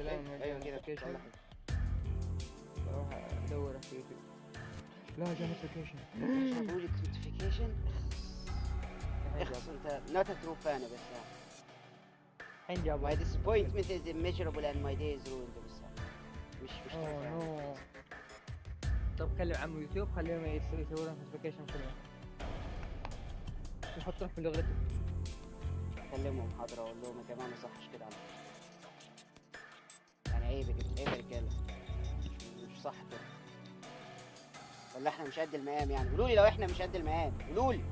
الان ايوه كده نوتيفيكيشن. صلح. بروح ادور في يوتيوب. لا جا نوتيفيكيشن. جابوا لك نوتيفيكيشن. اخس انت not a true fan بس الحين جابوا. my disappointment is immeasurable and my day is ruined بس مش true fan. نو. طب كلم عم يوتيوب خليهم يسوون نوتيفيكيشن كلهم. يحطون في لغته. كلمهم حاضر اقول لهم يا جماعه ما يصحش كده على فكرة. يعني عيب يا عيب يا رجاله مش صح كده. ولا احنا مش قد المقام يعني؟ قولوا لي لو احنا مش قد المقام قولوا لي.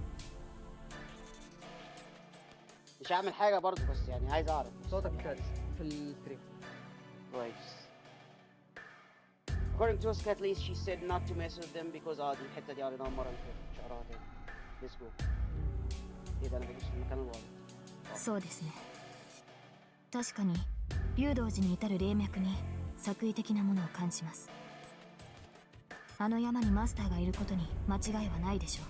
مش هعمل حاجه برضو بس يعني عايز اعرف. صوتك كويس في الستريم. كويس. According to us at least she said not to mess with them because دي الحته دي قريناها المره اللي فاتت مش هقراها تاني. Let's go. ايه ده انا بدوس في المكان الغلط. そうですね。確かに竜道寺に至る霊脈に作為的なものを感じます。あの山にマスターがいることに間違いはないでしょう。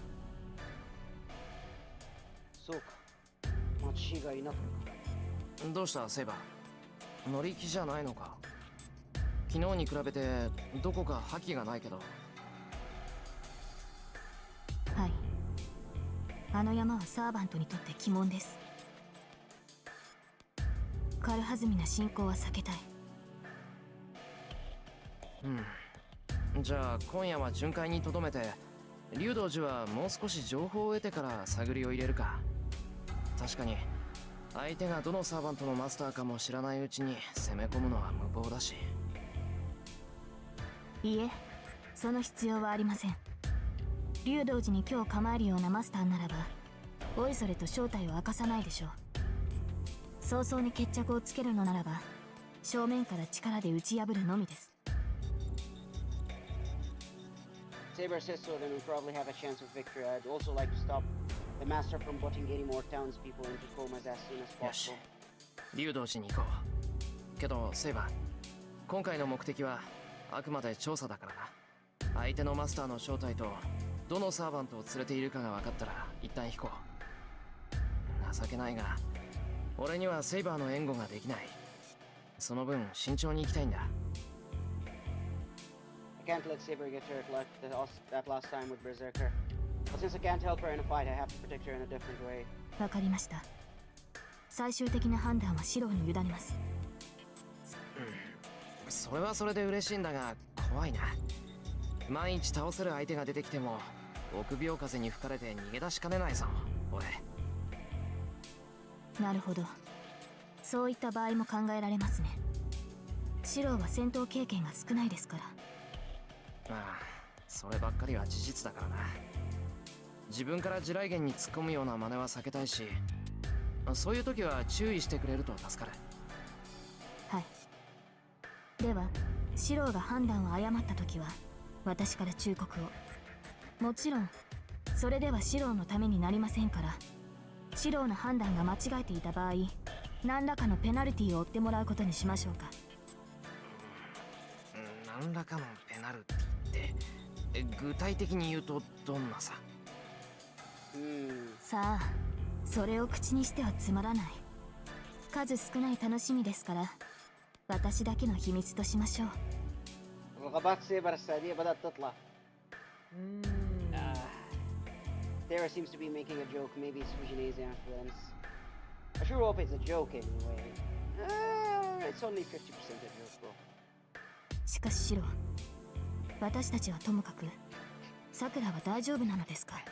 そうか。間違いなくか。どうしたセイバー、乗り気じゃないのか。昨日に比べてどこか覇気がないけど。はい、あの山はサーバントにとって鬼門です。軽はずみな進行は避けたい。じゃあ今夜は巡回にとどめて、竜道寺はもう少し情報を得てから探りを入れるか。確かに相手がどのサーバントのマスターかも知らないうちに攻め込むのは無謀だし。いいえ、その必要はありません。竜道寺に今日構えるようなマスターならばおいそれと正体を明かさないでしょう。早々に決着をつけるのならば正面から力で打ち破るのみです。 Saber says so, then we probably have a chance of victory. I'd also like to stop the master from putting any more townspeople into comas as soon as よし possible. 竜道寺に行こう。けどセイバー、今回の目的はあくまで調査だからな。相手のマスターの正体とどのサーバントを連れているかが分かったら一旦引こう。情けないが俺にはセイバーの援護ができない。その分慎重に行きたいんだ。 I can't let Saber get hurt like that last time with Berserker. But since I can't help her in a fight, I have to protect her in a different way. わかりました。最終的な判断はシローに委ねます。それはそれで嬉しいんだが怖いな。万一倒せる相手が出てきても臆病風に吹かれて逃げ出しかねないぞ俺。なるほど、そういった場合も考えられますね。シローは戦闘経験が少ないですから。ああ、そればっかりは事実だからな。自分から地雷原に突っ込むような真似は避けたいし、そういう時は注意してくれると助かる。はい。ではシローが判断を誤った時は私から忠告を。もちろんそれではシローのためになりませんから。シローの判断が間違えていた場合何らかのペナルティを負ってもらうことにしましょうか。何らかのペナルティって具体的に言うとどんなさ。さあ、それを口にしてはつまらない。数少ない楽しみですから私だけの秘密としましょう。 رغبات سيبر السعودية بدأت تطلع. Sarah seems to be making a joke. Maybe it's Fujianese influence. I sure hope it's a joke anyway. It's only 50% a joke, bro. しかしシロー、私たちはともかくさくらは大丈夫なのですか。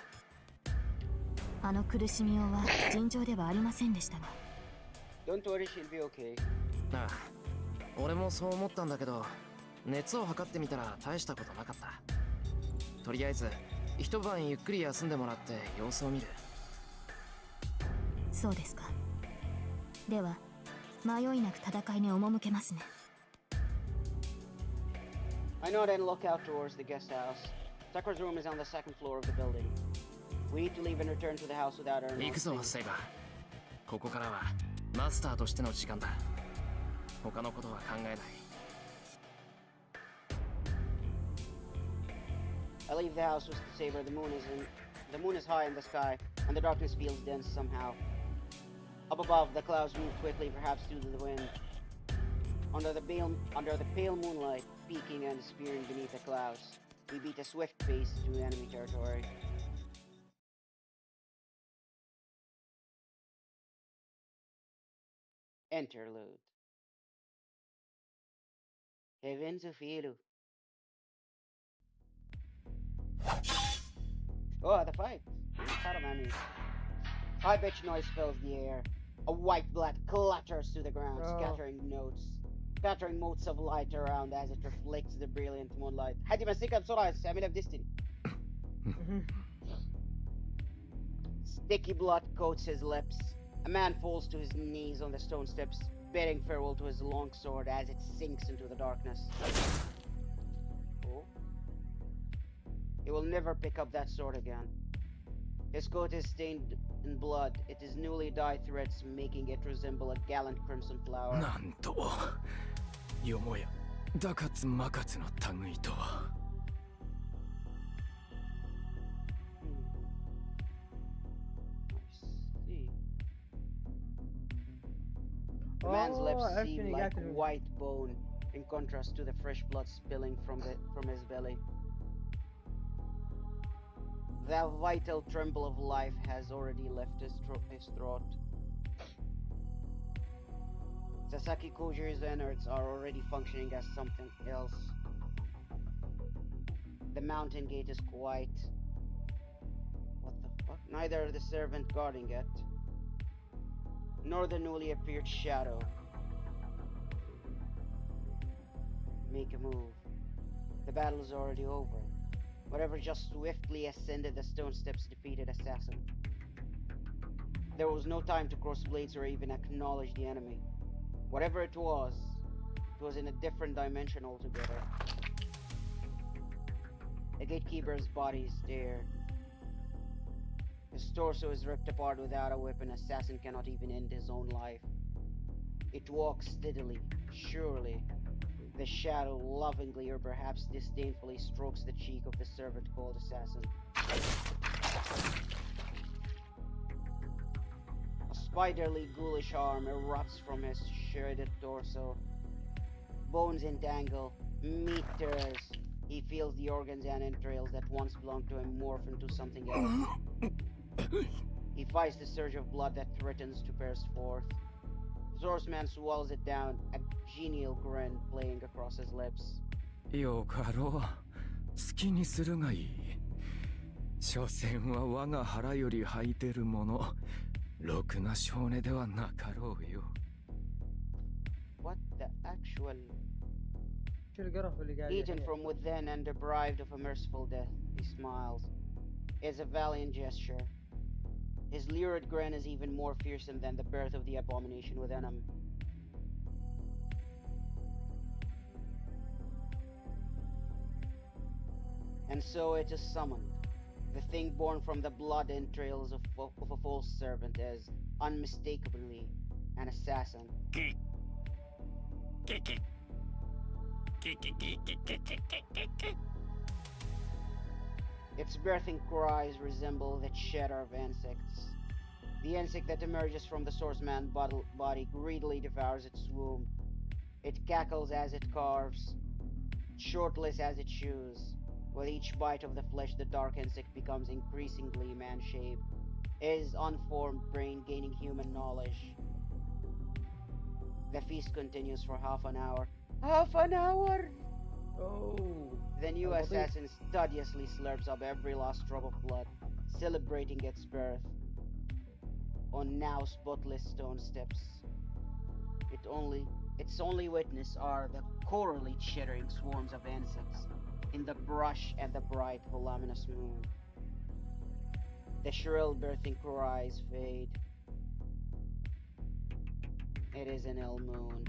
あの苦しみようは尋常ではありませんでしたが。 Don't worry, she'll be okay. ああ、俺もそう思ったんだけど熱を測ってみたら大したことなかった。とりあえず一晩ゆっくり休んでもらって様子を見る。そうですか。では迷いなく戦いに赴けますね。 I know then look out towards the guest house. Sakura's room is on the second floor of the building. We need to leave and return to the house without her. 行くぞセイバー。ここからはマスターとしての時間だ。他のことは考えない。 I leave the house with the saber. The moon is high in the sky, and the darkness feels dense somehow. Up above, the clouds move quickly, perhaps due to the wind. Under the pale moonlight, peeking and spearing beneath the clouds, we beat a swift pace through enemy territory. Interlude. Heaven to feel. Oh, the fight! High-pitched noise fills the air. A white blood clatters to the ground, Oh. scattering motes of light around as it reflects the brilliant moonlight. حد يمسكها بسرعة استعملها في Destiny. Sticky blood coats his lips. A man falls to his knees on the stone steps, bidding farewell to his long sword as it sinks into the darkness. Oh. He will never pick up that sword again. His coat is stained in blood. It is newly dyed threads, making it resemble a gallant crimson flower. なんとよもやダカツマカツの類とは I see. The man's lips Oh, seem actually, like yeah, white bone, in contrast to the fresh blood spilling from his belly. The vital tremble of life has already left his throat. Sasaki Koji's innards are already functioning as something else. The mountain gate is quiet. What the fuck? Neither the servant guarding it, nor the newly appeared shadow make a move. The battle is already over. Whatever just swiftly ascended the stone steps defeated Assassin. There was no time to cross blades or even acknowledge the enemy. Whatever it was in a different dimension altogether. The gatekeeper's body is there. His torso is ripped apart without a weapon. Assassin cannot even end his own life. It walks steadily, surely. The shadow lovingly or perhaps disdainfully strokes the cheek of the servant called Assassin. A spiderly ghoulish arm erupts from his shredded torso. Bones entangle, meat tears. He feels the organs and entrails that once belonged to him morph into something else. He fights the surge of blood that threatens to burst forth. The swordsman swallows it down, a genial grin playing across his lips. よかろう好きにするがいい所詮は我が腹より吐いてるものろくな少年ではなかろうよ What the actual... شو القرف اللي قاعد Eaten يحيى؟ from within and deprived of a merciful death, he smiles. It's a valiant gesture. His lurid grin is even more fearsome than the birth of the abomination within him. And so it is summoned. The thing born from the blood entrails of a false servant is unmistakably an assassin. Its birthing cries resemble the chatter of insects. The insect that emerges from the swordsman's body greedily devours its womb. It cackles as it carves, shortless as it chews. With each bite of the flesh, the dark insect becomes increasingly man-shaped, his unformed brain gaining human knowledge. The feast continues for half an hour. Half an hour! Oh. The new I'll be- assassin studiously slurps up every last drop of blood, celebrating its birth. On now spotless stone steps. Its only witness are the chorally chittering swarms of insects in the brush and the bright voluminous moon. The shrill birthing cries fade. It is an ill moon.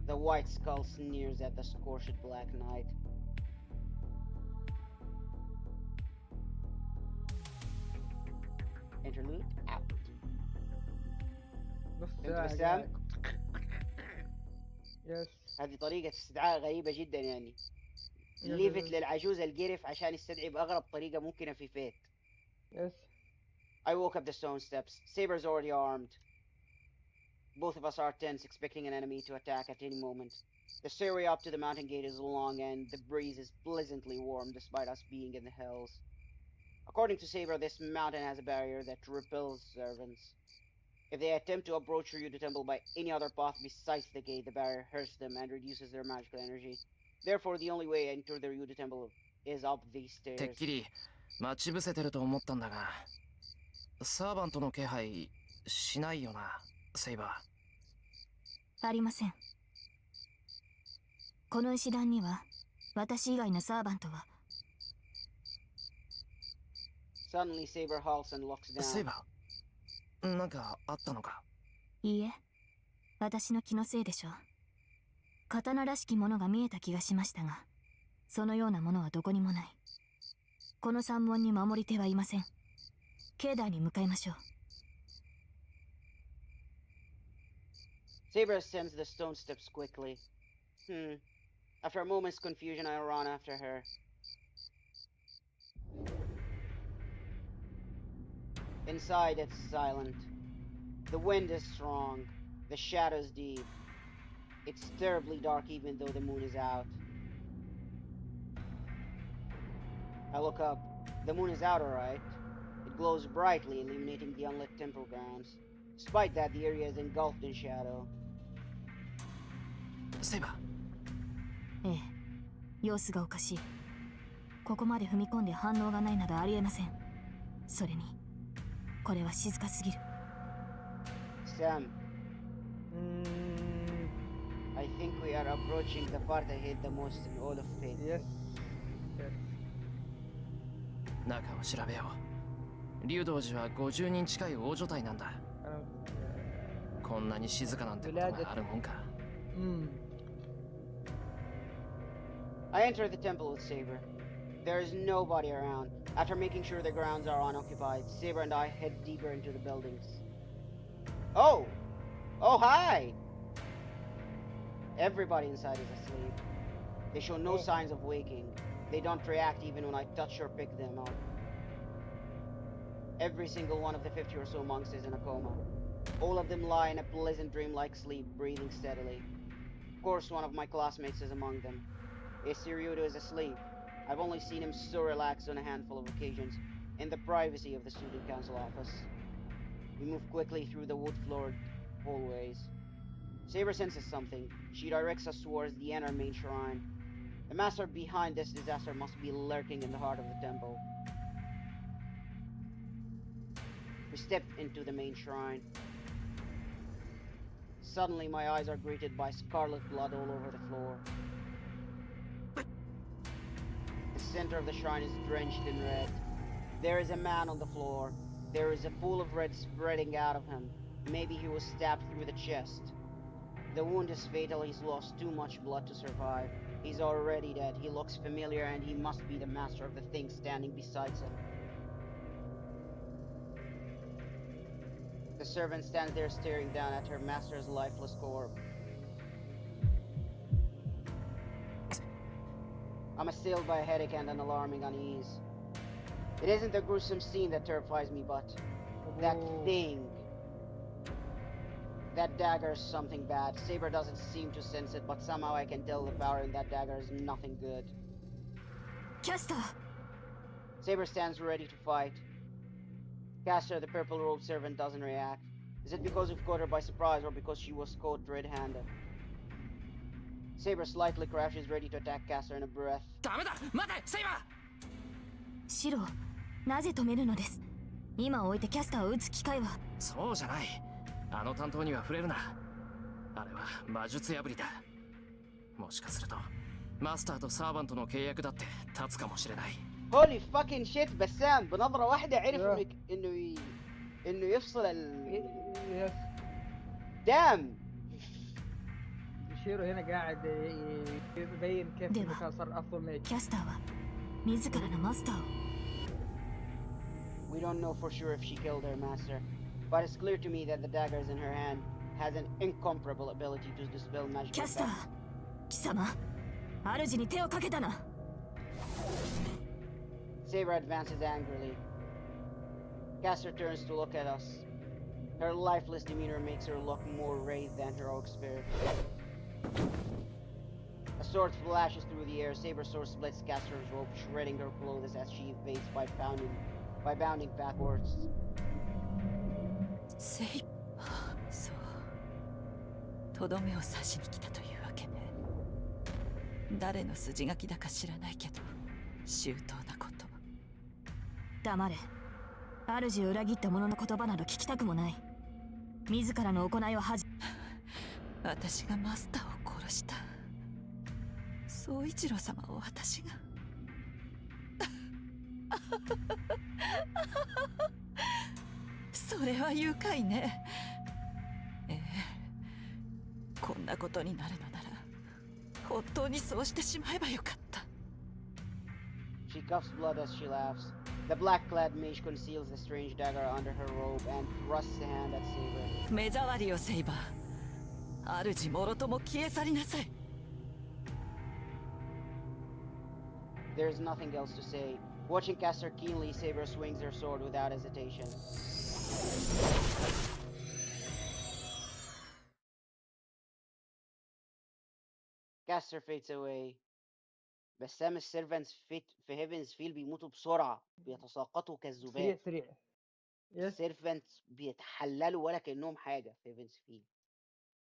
The white skull sneers at the scorched black night. Interlude out. نص فهمت ساعة بسام؟ قاعد. يس. هذه طريقة استدعاء غريبة جدا يعني. يس، ليفت يس. للعجوز القرف عشان يستدعي بأغرب طريقة ممكنة في فيت. Yes. I walk up the stone steps. Saber's already armed. Both of us are tense, expecting an enemy to attack at any moment. The stairway up to the mountain gate is long, and the breeze is pleasantly warm despite us being in the hills. According to Saber, this mountain has a barrier that repels servants. If they attempt to approach Ryudo Temple by any other path besides the gate, the barrier hurts them and reduces their magical energy. Therefore, the only way into the Ryudo Temple is up these てっ stairs. きり待ち伏せてると思ったんだが、サーバントの気配しないよな、セイバありません。この石段には私以外のサーバントは。 Suddenly, Saber halts and looks ー。セイ down. バー、なんかあったのか？いいえ、私の気のせいでしょう。刀らしきものが見えた気がしましたが、そのようなものはどこにもない。この山門に守り手はいません。境内に向かいましょう。 Saber ascends the stone steps quickly. After a moment's confusion, I run after her. Inside, it's silent. The wind is strong. The shadows deep. It's terribly dark even though the moon is out. I look up. The moon is out, alright. It glows brightly, illuminating the unlit temple grounds. Despite that, the area is engulfed in shadow. セイバー、ええ、様子がおかしい。ここまで踏み込んで反応がないなどありえません。それに、これは静かすぎる。Sam, I think we are approaching the part I hate the most in all of Fate. Yes. Yes. 中を調べよう。竜道寺は50人近い大所帯なんだ。 أنا こんなに静かなんてことがあるもんか。I enter the temple with Saber. There is nobody around. After making sure the grounds are unoccupied, Saber and I head deeper into the buildings. Oh! Oh, hi! Everybody inside is asleep. They show no signs of waking. They don't react even when I touch or pick them up. Every single one of the 50 or so monks is in a coma. All of them lie in a pleasant dreamlike sleep, breathing steadily. Of course, one of my classmates is among them. Ryudo is asleep. I've only seen him so relaxed on a handful of occasions, in the privacy of the student council office. We move quickly through the wood-floored hallways. Saber senses something. She directs us towards the inner main shrine. The master behind this disaster must be lurking in the heart of the temple. We step into the main shrine. Suddenly, my eyes are greeted by scarlet blood all over the floor. The center of the shrine is drenched in red. There is a man on the floor. There is a pool of red spreading out of him. Maybe he was stabbed through the chest. The wound is fatal. He's lost too much blood to survive. He's already dead. He looks familiar, and he must be the master of the thing standing beside him. The servant stands there staring down at her master's lifeless corpse. I'm assailed by a headache and an alarming unease. It isn't the gruesome scene that terrifies me, but that thing. That dagger is something bad. Saber doesn't seem to sense it, but somehow I can tell the power in that dagger is nothing good. Caster! Saber stands ready to fight. Caster, the purple-robed servant, doesn't react. Is it because we've caught her by surprise or because she was caught red-handed? Saber slightly crouches, ready to attack Caster in a breath. ダメだ、待て、セイバー。シロ、なぜ止めるのです。今置いてキャスターを撃つ機会は。そうじゃない。あの担当には触れるな。あれは魔術破りだ。もしかするとマスターとサーバントの契約だって立つかもしれない。Holy fucking shit, بسام بنظرة واحدة عرف انه يفصل يس. Damn! شيرو هنا قاعد يبين كيف ديما. كان صار افضل ميج. キャスターは自らのマスターを。 We don't know for sure if she killed her master, but it's clear to me that the daggers in her hand has an incomparable ability to dispel キ magical ャスター、 effects. 貴様、主に手をかけたな。 Saber advances angrily. Caster turns to look at us. Her lifeless demeanor makes her look more wraith than heroic spirit. A sword flashes through the air. Saber sword splits Caster's robe, shredding her clothes as she evades by bounding backwards. せいそうとどめを刺しに来たというわけね。誰の筋書きだか知らないけど周到なこと。黙れ。主を裏切った者の言葉など聞きたくもない。自らの行いを私がマスターを殺した。宗一郎様を私がそれは愉快ね。ええ、こんなことになるのなら本当にそうしてしまえばよかった。 She coughs blood as she laughs. The black-clad mage conceals the strange dagger under her robe and thrusts a hand at Saber. 目障りをセイバー。主もろとも消え去りなさい。 There's nothing else to say. Watching Caster keenly, Saber swings her sword without hesitation. Caster fades away. بسام السيرفنتس في هيفنز فيل بيموتوا بسرعة، بيتساقطوا كالذباب. سريع يس. السيرفنتس بيتحللوا ولا كأنهم حاجة في هيفنز فيل.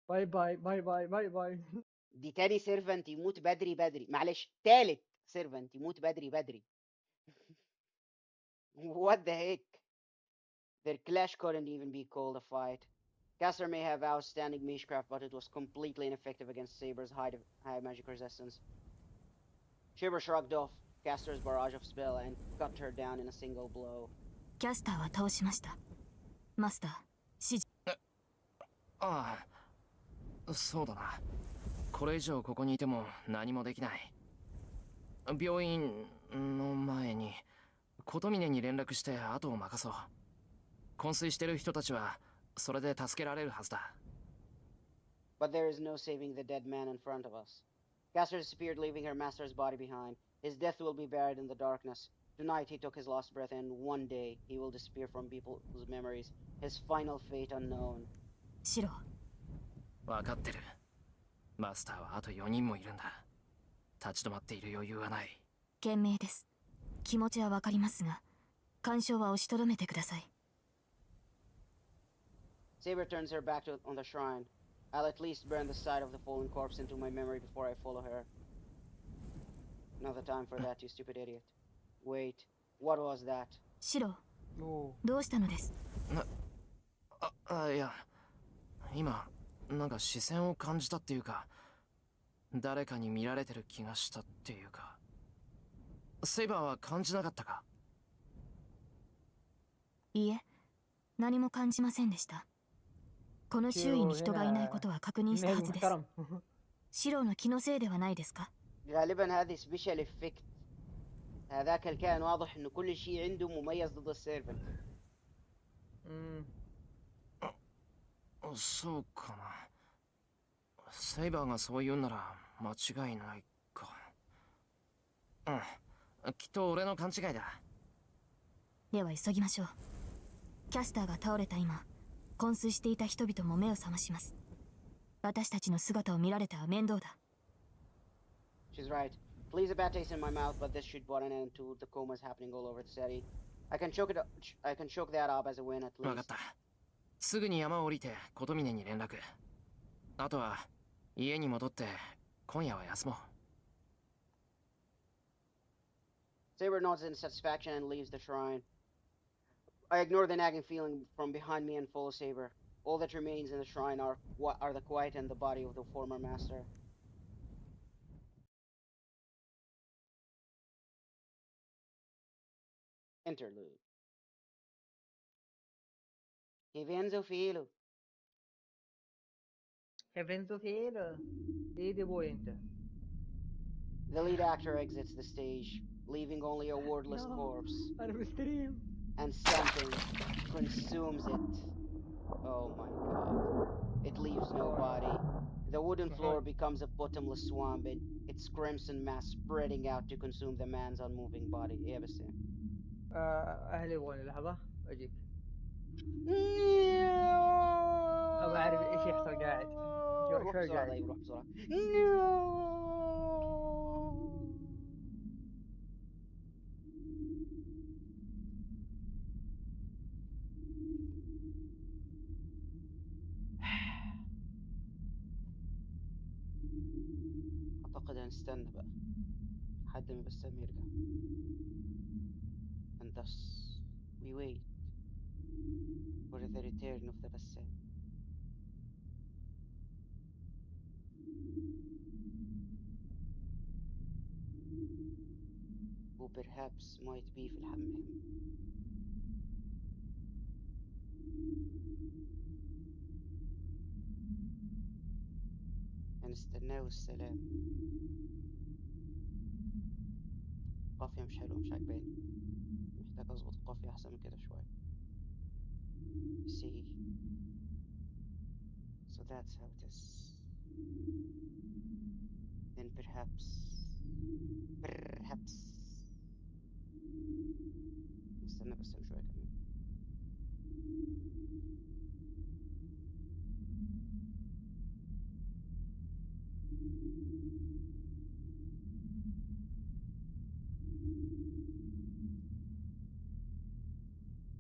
باي باي باي باي باي باي. دي تاني سيرفنت يموت بدري بدري، معلش تالت سيرفنت يموت بدري بدري. What the heck? Their clash couldn't even be called a fight. Caster may have outstanding magecraft, but it was completely ineffective against Saber's high magic resistance. Shiver shrugged off Caster's barrage of spell and cut her down in a single blow. キャスターは倒しました。マスター、指示。ああ、そうだな。これ以上ここにいても何もできない。病院の前に琴峰に連絡して後を任そう。昏睡してる人たちはそれで助けられるはずだ。But there is no saving the dead man in front of us. Caster disappeared, leaving her master's body behind. His death will be buried in the darkness. Tonight he took his last breath, and one day he will disappear from people's memories. His final fate unknown. シロ、分かってる。マスターはあと4人もいるんだ。立ち止まっている余裕はない。賢明です。気持ちはわかりますが、干渉は押しとどめてください。Saber turns her back on the shrine. I'll at least burn the sight of the fallen corpse into my memory before I follow her. Another time for that, you stupid idiot. Wait, what was that? シロ、おどうしたのです？いや、今なんか視線を感じたっていうか、誰かに見られてる気がしたっていうか。セイバーは感じなかったか？いいえ、何も感じませんでした。この周囲に人がいないことは確認したはずです。シロの気のせいではないですか？ غالبا هذه سبيشال افكت. هذاك الكائن واضح انه كل شيء عنده مميز ضد السيرفنت. そうかな。セイバーがそう言うなら間違いないか。うん、きっと俺の勘違いだ。では急ぎましょう。キャスターが倒れた今、昏睡していた人々も目を覚まします。私たちの姿を見られては面倒だ。She's right. Leaves a bad taste in my mouth, but this should put an end to the comas happening all over the city. I can choke that up as a win at 分か least. った。すぐに山を降りて琴峰に連絡。あとは家に戻って今夜は休もう。Saber nods in satisfaction and leaves the shrine. I ignore the nagging feeling from behind me and follow Saber. All that remains in the shrine are the quiet and the body of the former master. Interlude. Che venzo filo. هيفنزو فيلا. ايه دي بوينت. The lead actor exits the stage, leaving only a wordless corpse. انا بستريم. And something consumes it. Oh my god. It leaves no body. The wooden floor becomes a bottomless swamp, and its crimson mass spreading out to consume the man's unmoving body. ايه بس اهلي يبغوني لحظة اجيك. ابغى اعرف ايش يحصل قاعد. روح شوي بسرعة، قاعد. طيب روح بسرعة. أعتقد هنستنى بقى لحد ما بسام يرجع. And thus we wait for the return of the Bassam. Who perhaps might be في الحمام. هنستناه والسلام. القافية مش حلوة، مش عجباني، محتاج أظبط القافية أحسن من كده شوية. See, so that's how it is. Then perhaps نستنى بسام شوية كمان.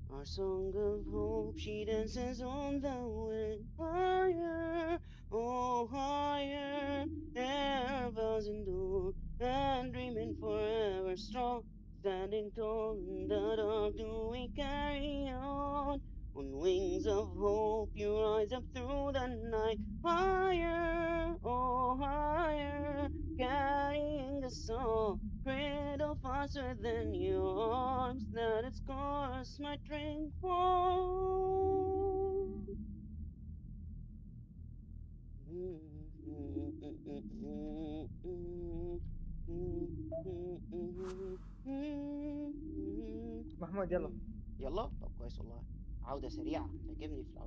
Our song of hope, she dances on the wind. Higher, oh higher, there vows endure, and dreaming forever strong, standing tall in the dark, do we carry on? On wings of hope, you rise up through the night. Higher, oh higher, carrying the song. Cradle faster than your arms, that its course might drink warm. محمود يلا. يلا طب كويس والله، عودة سريعة تعجبني في العودة.